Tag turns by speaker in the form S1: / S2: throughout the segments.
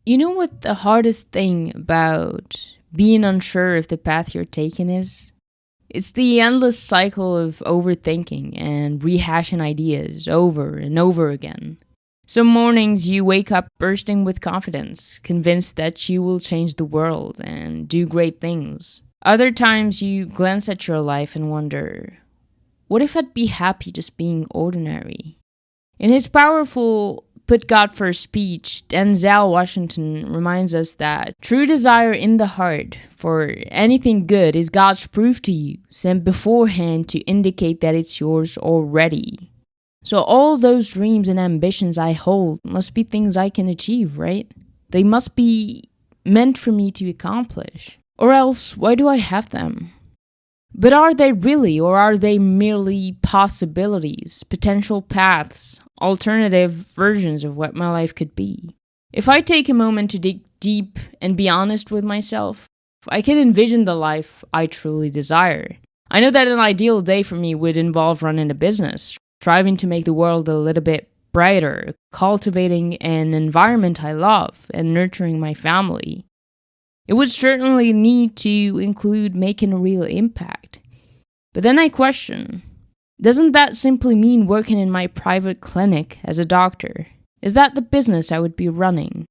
S1: You know what the hardest thing about being unsure if the path you're taking is? It's the endless cycle of overthinking and rehashing ideas over and over again. Some mornings you wake up bursting with confidence, convinced that you will change the world and do great things. Other times you glance at your life and wonder, what if I'd be happy just being ordinary? In his powerful Put God First speech, Denzel Washington reminds us that true desire in the heart for anything good is God's proof to you, sent beforehand to indicate that it's yours already. So all those dreams and ambitions I hold must be things I can achieve, right? They must be meant for me to accomplish. Or else, why do I have them? But are they really, or are they merely possibilities, potential paths, alternative versions of what my life could be? If I take a moment to dig deep and be honest with myself, I can envision the life I truly desire. I know that an ideal day for me would involve running a business, striving to make the world a little bit brighter, cultivating an environment I love, and nurturing my family. It would certainly need to include making a real impact. But then I question, doesn't that simply mean working in my private clinic as a doctor? Is that the business I would be running?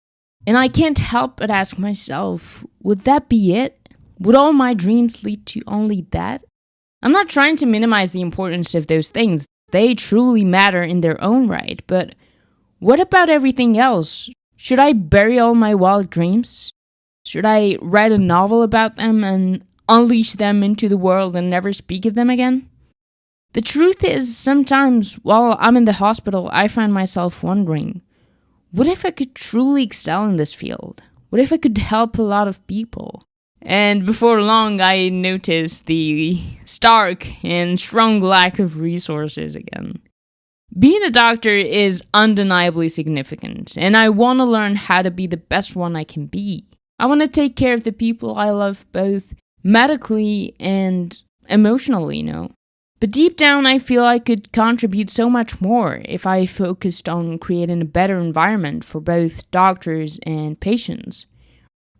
S1: And I can't help but ask myself, would that be it? Would all my dreams lead to only that? I'm not trying to minimize the importance of those things. They truly matter in their own right. But what about everything else? Should I bury all my wild dreams? Should I write a novel about them and unleash them into the world and never speak of them again? The truth is, sometimes while I'm in the hospital, I find myself wondering, what if I could truly excel in this field? What if I could help a lot of people? And before long, I noticed the stark and strong lack of resources again. Being a doctor is undeniably significant, and I want to learn how to be the best one I can be. I want to take care of the people I love both medically and emotionally, But deep down, I feel I could contribute so much more if I focused on creating a better environment for both doctors and patients,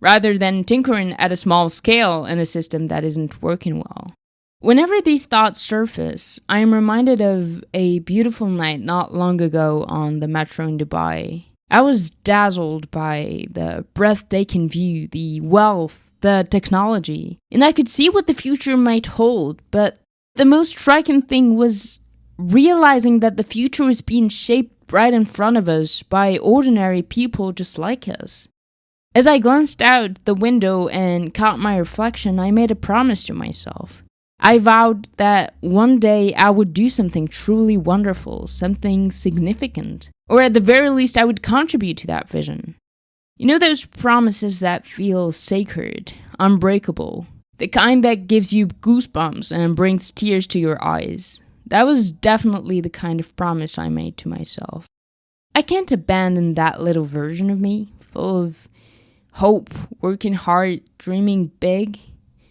S1: rather than tinkering at a small scale in a system that isn't working well. Whenever these thoughts surface, I am reminded of a beautiful night not long ago on the metro in Dubai. I was dazzled by the breathtaking view, the wealth, the technology, and I could see what the future might hold, but the most striking thing was realizing that the future is being shaped right in front of us by ordinary people just like us. As I glanced out the window and caught my reflection, I made a promise to myself. I vowed that one day I would do something truly wonderful, something significant, or at the very least I would contribute to that vision. You know those promises that feel sacred, unbreakable, the kind that gives you goosebumps and brings tears to your eyes? That was definitely the kind of promise I made to myself. I can't abandon that little version of me, full of hope, working hard, dreaming big,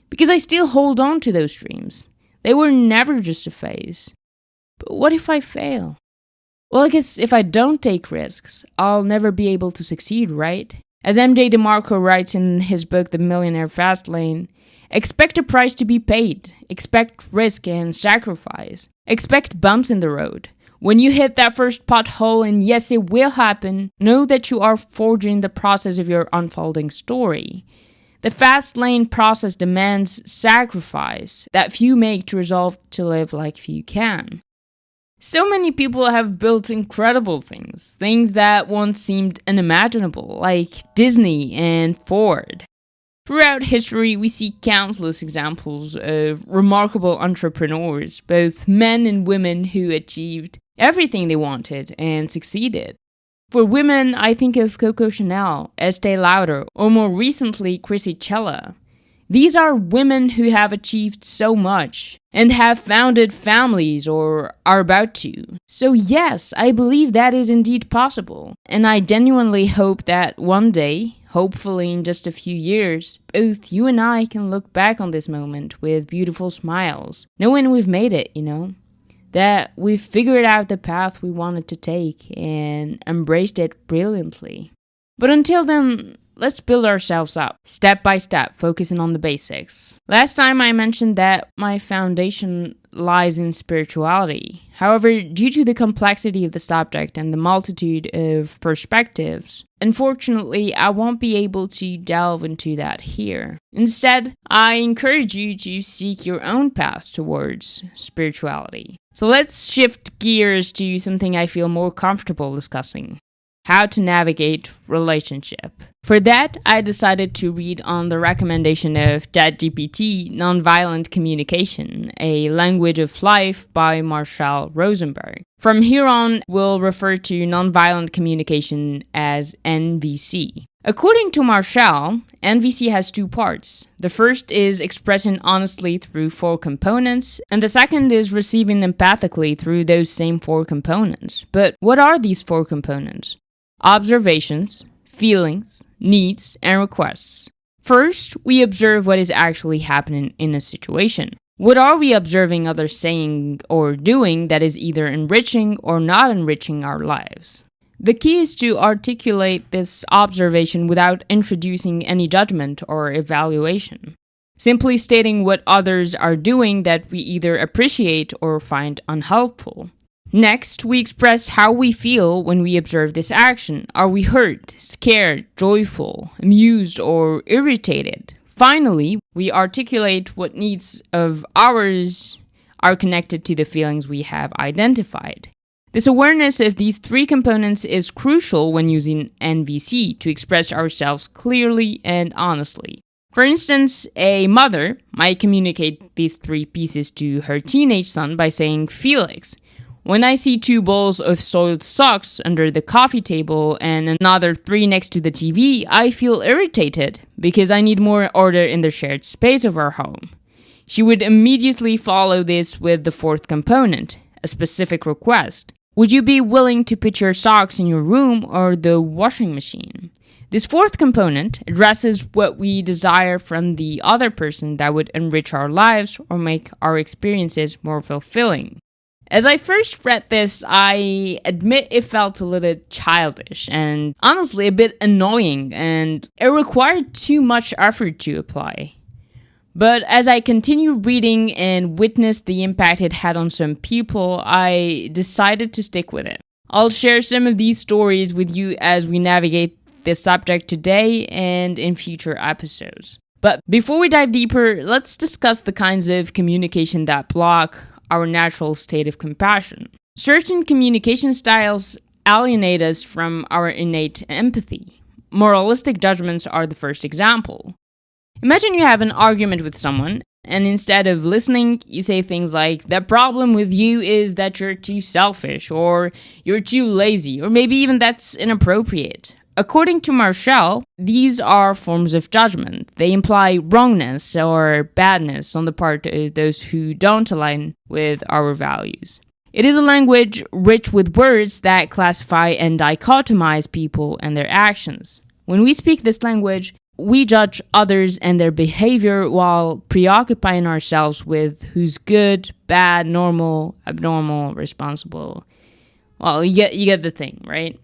S1: because I still hold on to those dreams. They were never just a phase. But what if I fail? Well, I guess if I don't take risks, I'll never be able to succeed, right? As MJ DeMarco writes in his book The Millionaire Fastlane, expect a price to be paid, expect risk and sacrifice, expect bumps in the road. When you hit that first pothole, and yes, it will happen, know that you are forging the process of your unfolding story. The fast lane process demands sacrifice that few make to resolve to live like few can. So many people have built incredible things that once seemed unimaginable, like Disney and Ford. Throughout history, we see countless examples of remarkable entrepreneurs, both men and women who achieved everything they wanted and succeeded. For women, I think of Coco Chanel, Estee Lauder, or more recently, Chrissy Chella. These are women who have achieved so much and have founded families or are about to. So yes, I believe that is indeed possible. And I genuinely hope that one day, hopefully in just a few years, both you and I can look back on this moment with beautiful smiles, knowing we've made it, that we've figured out the path we wanted to take and embraced it brilliantly. But until then, let's build ourselves up, step by step, focusing on the basics. Last time I mentioned that my foundation lies in spirituality. However, due to the complexity of the subject and the multitude of perspectives, unfortunately, I won't be able to delve into that here. Instead, I encourage you to seek your own path towards spirituality. So let's shift gears to something I feel more comfortable discussing: how to navigate relationship. For that, I decided to read on the recommendation of ChatGPT, Nonviolent Communication, a Language of Life by Marshall Rosenberg. From here on, we'll refer to nonviolent communication as NVC. According to Marshall, NVC has two parts. The first is expressing honestly through 4 components, and the second is receiving empathically through those same 4 components. But what are these 4 components? Observations, feelings, needs, and requests. First, we observe what is actually happening in a situation. What are we observing others saying or doing that is either enriching or not enriching our lives? The key is to articulate this observation without introducing any judgment or evaluation. Simply stating what others are doing that we either appreciate or find unhelpful. Next, we express how we feel when we observe this action. Are we hurt, scared, joyful, amused, or irritated? Finally, we articulate what needs of ours are connected to the feelings we have identified. This awareness of these 3 components is crucial when using NVC to express ourselves clearly and honestly. For instance, a mother might communicate these 3 pieces to her teenage son by saying, "Felix, when I see 2 bowls of soiled socks under the coffee table and another 3 next to the TV, I feel irritated because I need more order in the shared space of our home." She would immediately follow this with the 4th component, a specific request. Would you be willing to put your socks in your room or the washing machine? This 4th component addresses what we desire from the other person that would enrich our lives or make our experiences more fulfilling. As I first read this, I admit it felt a little childish and honestly a bit annoying, and it required too much effort to apply. But as I continued reading and witnessed the impact it had on some people, I decided to stick with it. I'll share some of these stories with you as we navigate this subject today and in future episodes. But before we dive deeper, let's discuss the kinds of communication that block our natural state of compassion. Certain communication styles alienate us from our innate empathy. Moralistic judgments are the first example. Imagine you have an argument with someone, and instead of listening, you say things like, "The problem with you is that you're too selfish," or "You're too lazy," or maybe even "That's inappropriate." According to Marshall, these are forms of judgment. They imply wrongness or badness on the part of those who don't align with our values. It is a language rich with words that classify and dichotomize people and their actions. When we speak this language, we judge others and their behavior while preoccupying ourselves with who's good, bad, normal, abnormal, responsible. Well, you get the thing, right?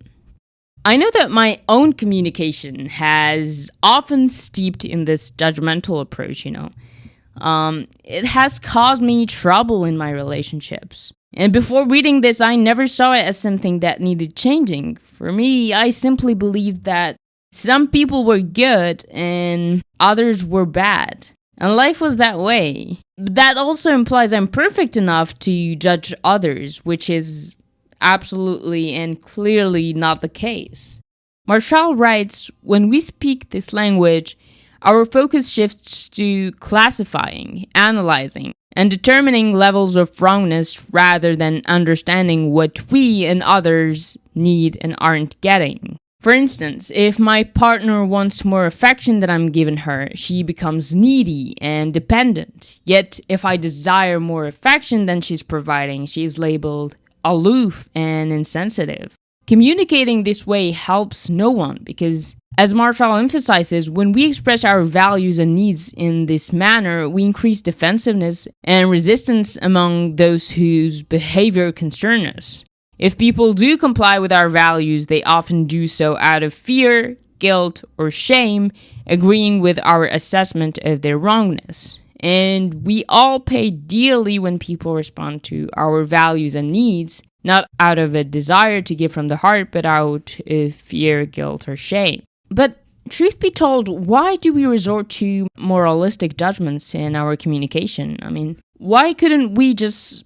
S1: I know that my own communication has often steeped in this judgmental approach, It has caused me trouble in my relationships. And before reading this, I never saw it as something that needed changing. For me, I simply believed that some people were good and others were bad. And life was that way. But that also implies I'm perfect enough to judge others, which is absolutely and clearly not the case. Marshall writes, when we speak this language, our focus shifts to classifying, analyzing, and determining levels of wrongness rather than understanding what we and others need and aren't getting. For instance, if my partner wants more affection than I'm giving her, she becomes needy and dependent. Yet, if I desire more affection than she's providing, she's labeled aloof and insensitive. Communicating this way helps no one because, as Marshall emphasizes, when we express our values and needs in this manner, we increase defensiveness and resistance among those whose behavior concerns us. If people do comply with our values, they often do so out of fear, guilt, or shame, agreeing with our assessment of their wrongness. And we all pay dearly when people respond to our values and needs, not out of a desire to give from the heart, but out of fear, guilt, or shame. But truth be told, why do we resort to moralistic judgments in our communication? I mean, why couldn't we just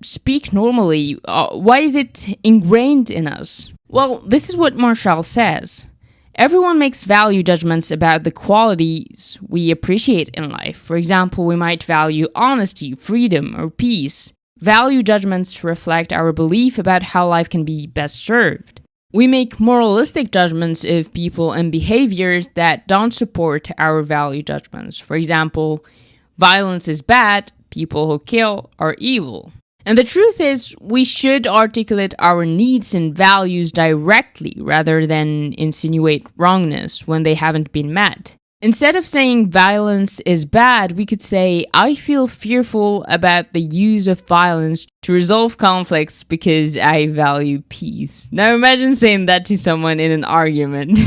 S1: speak normally? Why is it ingrained in us? Well, this is what Marshall says. Everyone makes value judgments about the qualities we appreciate in life. For example, we might value honesty, freedom, or peace. Value judgments reflect our belief about how life can be best served. We make moralistic judgments of people and behaviors that don't support our value judgments. For example, violence is bad, people who kill are evil. And the truth is, we should articulate our needs and values directly rather than insinuate wrongness when they haven't been met. Instead of saying violence is bad, we could say, I feel fearful about the use of violence to resolve conflicts because I value peace. Now imagine saying that to someone in an argument.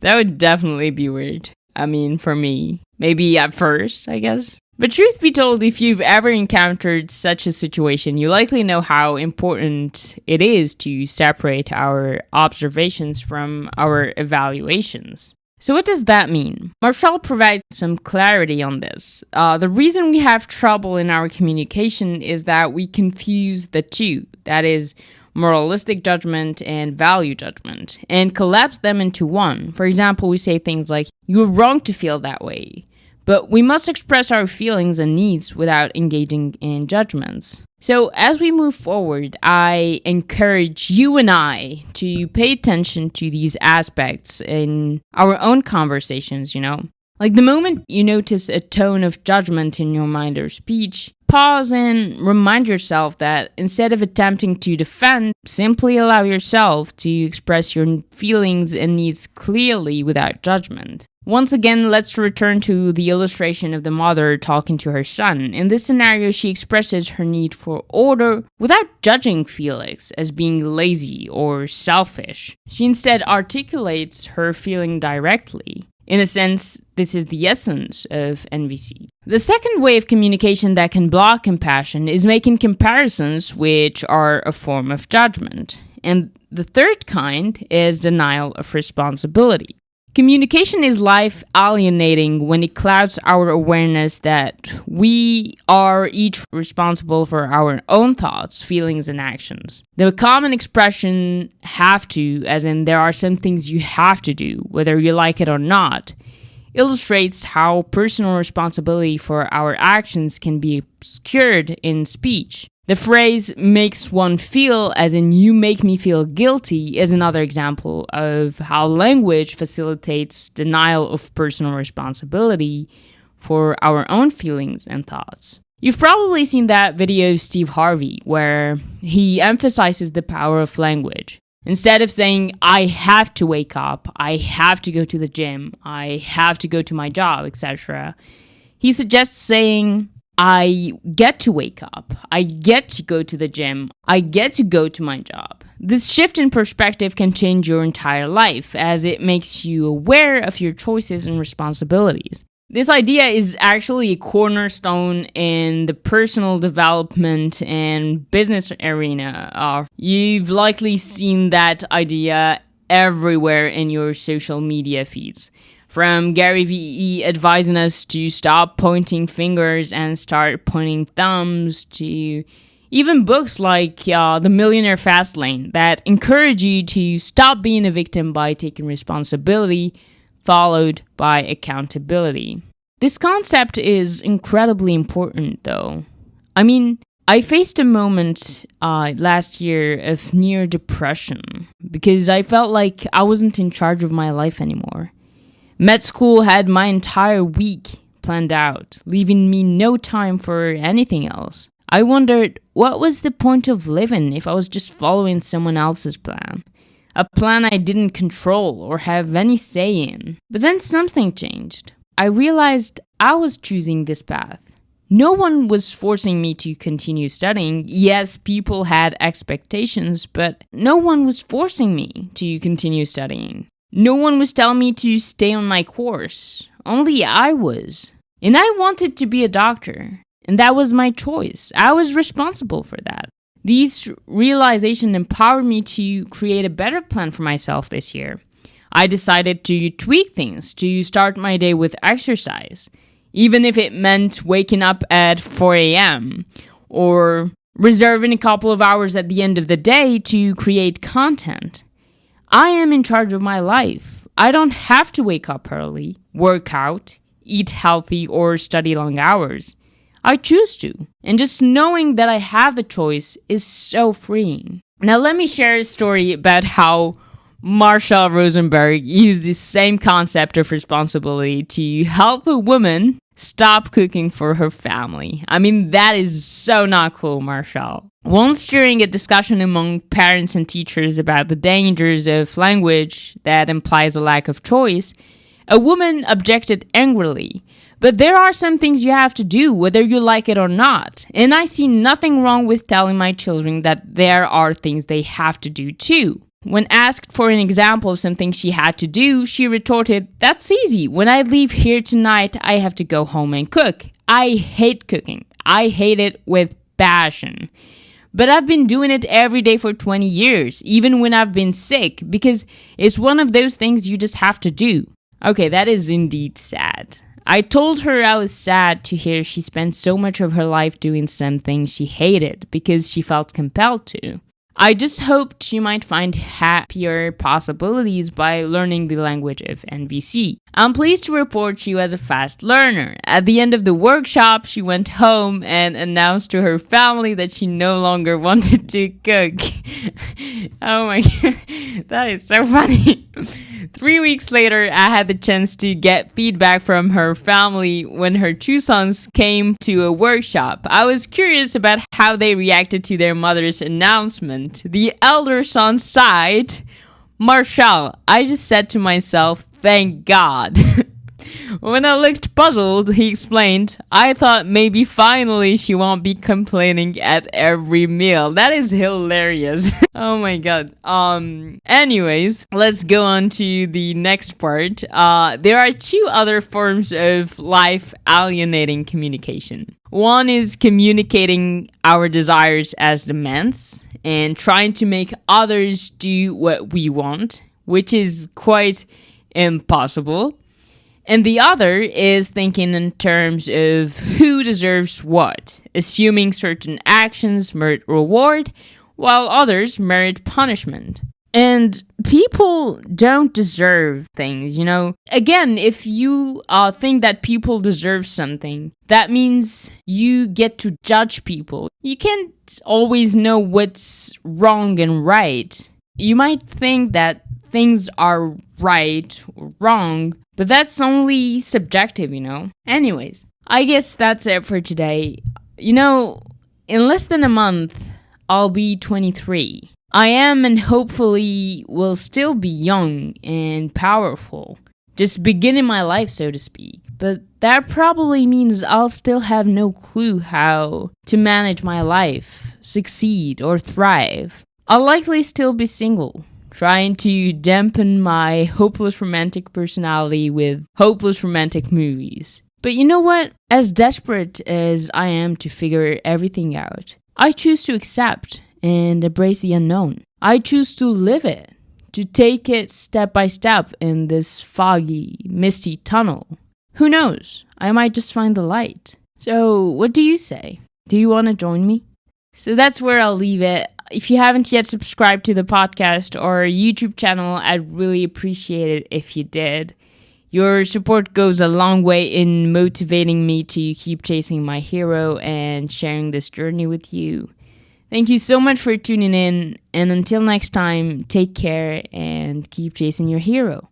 S1: That would definitely be weird. I mean, for me. Maybe at first, I guess. But truth be told, if you've ever encountered such a situation, you likely know how important it is to separate our observations from our evaluations. So what does that mean? Marshall provides some clarity on this. The reason we have trouble in our communication is that we confuse the two, that is, moralistic judgment and value judgment, and collapse them into one. For example, we say things like, you're wrong to feel that way. But we must express our feelings and needs without engaging in judgments. So as we move forward, I encourage you and I to pay attention to these aspects in our own conversations, Like the moment you notice a tone of judgment in your mind or speech, pause and remind yourself that instead of attempting to defend, simply allow yourself to express your feelings and needs clearly without judgment. Once again, let's return to the illustration of the mother talking to her son. In this scenario, she expresses her need for order without judging Felix as being lazy or selfish. She instead articulates her feeling directly. In a sense, this is the essence of NVC. The second way of communication that can block compassion is making comparisons, which are a form of judgment. And the third kind is denial of responsibility. Communication is life alienating when it clouds our awareness that we are each responsible for our own thoughts, feelings, and actions. The common expression have to, as in there are some things you have to do, whether you like it or not, illustrates how personal responsibility for our actions can be obscured in speech. The phrase makes one feel, as in you make me feel guilty, is another example of how language facilitates denial of personal responsibility for our own feelings and thoughts. You've probably seen that video of Steve Harvey where he emphasizes the power of language. Instead of saying, I have to wake up, I have to go to the gym, I have to go to my job, etc., he suggests saying, I get to wake up, I get to go to the gym, I get to go to my job. This shift in perspective can change your entire life as it makes you aware of your choices and responsibilities. This idea is actually a cornerstone in the personal development and business arena. You've likely seen that idea everywhere in your social media feeds. From Gary Vee advising us to stop pointing fingers and start pointing thumbs, to even books like The Millionaire Fastlane that encourage you to stop being a victim by taking responsibility, followed by accountability. This concept is incredibly important, though. I mean, I faced a moment last year of near depression because I felt like I wasn't in charge of my life anymore. Med school had my entire week planned out, leaving me no time for anything else. I wondered, what was the point of living if I was just following someone else's plan? A plan I didn't control or have any say in. But then something changed. I realized I was choosing this path, No one was forcing me to continue studying. Yes, people had expectations, but no one was forcing me to continue studying. No one was telling me to stay on my course. Only I was. And I wanted to be a doctor. And that was my choice. I was responsible for that. These realizations empowered me to create a better plan for myself this year. I decided to tweak things, to start my day with exercise, even if it meant waking up at 4 a.m. or reserving a couple of hours at the end of the day to create content. I am in charge of my life. I don't have to wake up early, work out, eat healthy, or study long hours. I choose to. And just knowing that I have the choice is so freeing. Now let me share a story about how Marshall Rosenberg used the same concept of responsibility to help a woman stop cooking for her family. I mean, that is so not cool, Marshall. Once during a discussion among parents and teachers about the dangers of language that implies a lack of choice, a woman objected angrily. But there are some things you have to do, whether you like it or not. And I see nothing wrong with telling my children that there are things they have to do too. When asked for an example of something she had to do, she retorted, "That's easy. When I leave here tonight, I have to go home and cook. I hate cooking. I hate it with passion. But I've been doing it every day for 20 years, even when I've been sick, because it's one of those things you just have to do." Okay, that is indeed sad. I told her I was sad to hear she spent so much of her life doing something she hated because she felt compelled to. I just hoped she might find happier possibilities by learning the language of NVC. I'm pleased to report she was a fast learner. At the end of the workshop, she went home and announced to her family that she no longer wanted to cook. Oh my god, that is so funny. 3 weeks later, I had the chance to get feedback from her family when her two sons came to a workshop. I was curious about how they reacted to their mother's announcement. The elder son sighed. "Marshall," I just said to myself, "thank God." When I looked puzzled, he explained, "I thought maybe finally she won't be complaining at every meal." That is hilarious. Oh my god. Anyways, let's go on to the next part. There are two other forms of life alienating communication. One is communicating our desires as demands and trying to make others do what we want, which is quite impossible. And the other is thinking in terms of who deserves what, assuming certain actions merit reward, while others merit punishment. And people don't deserve things, you know. Again, if you think that people deserve something, that means you get to judge people. You can't always know what's wrong and right. You might think that things are right or wrong, but that's only subjective, you know? Anyways, I guess that's it for today. You know, in less than a month, I'll be 23. I am and hopefully will still be young and powerful. Just beginning my life, so to speak. But that probably means I'll still have no clue how to manage my life, succeed, or thrive. I'll likely still be single, trying to dampen my hopeless romantic personality with hopeless romantic movies. But you know what? As desperate as I am to figure everything out, I choose to accept and embrace the unknown. I choose to live it, to take it step by step in this foggy, misty tunnel. Who knows? I might just find the light. So, what do you say? Do you want to join me? So that's where I'll leave it. If you haven't yet subscribed to the podcast or YouTube channel, I'd really appreciate it if you did. Your support goes a long way in motivating me to keep chasing my hero and sharing this journey with you. Thank you so much for tuning in, and until next time, take care and keep chasing your hero.